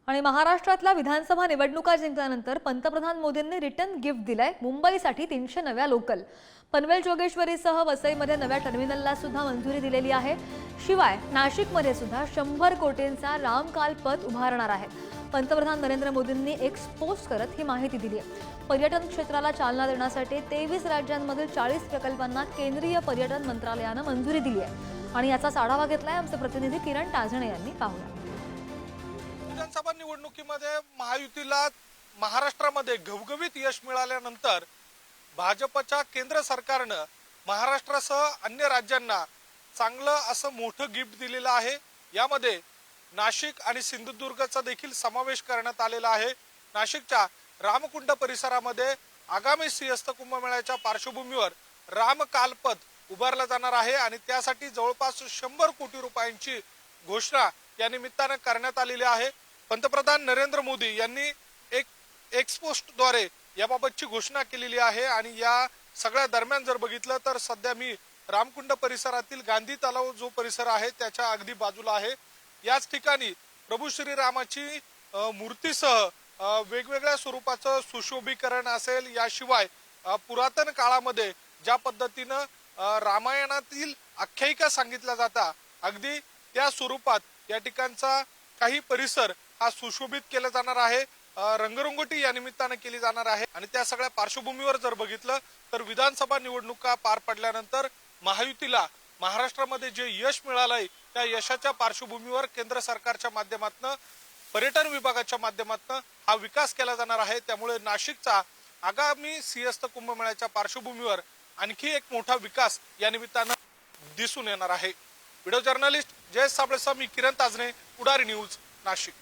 आणि महाराष्ट्रातल्या विधानसभा निवडणुका जिंकल्यानंतर पंतप्रधान मोदींनी रिटर्न गिफ्ट दिलंय मुंबईसाठी 300 नव्या लोकल. पनवेल जोगेश्वरीसह वसईमध्ये नव्या टर्मिनलला सुद्धा मंजुरी दिलेली आहे. शिवाय नाशिकमध्ये सुद्धा 100 कोटींचा रामकाल-पथ उभारणार आहे. पंतप्रधान नरेंद्र मोदींनी एक पोस्ट करत ही माहिती दिली आहे. पर्यटन क्षेत्राला चालना देण्यासाठी 23 राज्यांमधील 40 प्रकल्पांना केंद्रीय पर्यटन मंत्रालयानं मंजुरी दिली आहे. आणि याचा आढावा घेतलाय आमचे प्रतिनिधी किरण टाजणे यांनी. पाहूया. विधानसभा निवडणुकीमध्ये महायुतीला महाराष्ट्रामध्ये घवघवीत यश मिळाल्यानंतर भाजपच्या केंद्र सरकारनं महाराष्ट्रासह अन्य राज्यांना चांगलं असं मोठं गिफ्ट दिलेलं आहे. यामध्ये नाशिक आणि सिंधुदुर्गचा देखील समावेश करण्यात आलेला आहे. नाशिकच्या रामकुंड परिसरामध्ये आगामी सिंहस्थ कुंभमेळ्याच्या पार्श्वभूमीवर रामकालपथ उभारला जाणार आहे आणि त्यासाठी जवळपास 100 कोटी रुपयांची घोषणा या निमित्तानं करण्यात आलेली आहे. पंतप्रधान नरेंद्र मोदी यांनी एक एक्सपोस्टद्वारे याबाबतची घोषणा केलेली आहे. आणि या सगळ्या दरम्यान जर बघितलं तर सध्या मी रामकुंड परिसरातील गांधी तलाव जो परिसर आहे त्याच्या अगदी बाजूला आहे. याच ठिकाणी प्रभू श्रीरामाची मूर्तीसह वेगवेगळ्या स्वरूपाचं सुशोभीकरण असेल. याशिवाय पुरातन काळामध्ये ज्या पद्धतीनं रामायणातील आख्यायिका सांगितल्या जाता अगदी त्या स्वरूपात या ठिकाणचा काही परिसर हा सुशोभित केला जाणार आहे. रंगरंगोटी या निमित्तानं केली जाणार आहे. आणि त्या सगळ्या पार्श्वभूमीवर जर बघितलं तर विधानसभा निवडणुका पार पडल्यानंतर महायुतीला महाराष्ट्रामध्ये जे यश मिळालंय त्या यशाच्या पार्श्वभूमीवर केंद्र सरकारच्या माध्यमातून पर्यटन विभागाच्या माध्यमातून हा विकास केला जाणार आहे. त्यामुळे नाशिकचा आगामी सिंहस्थ कुंभमेळ्याच्या पार्श्वभूमीवर आणखी एक मोठा विकास या निमित्तानं दिसून येणार आहे. व्हिडिओ जर्नलिस्ट जयेश साबळेसह मी किरण ताजणे, पुढारी न्यूज, नाशिक.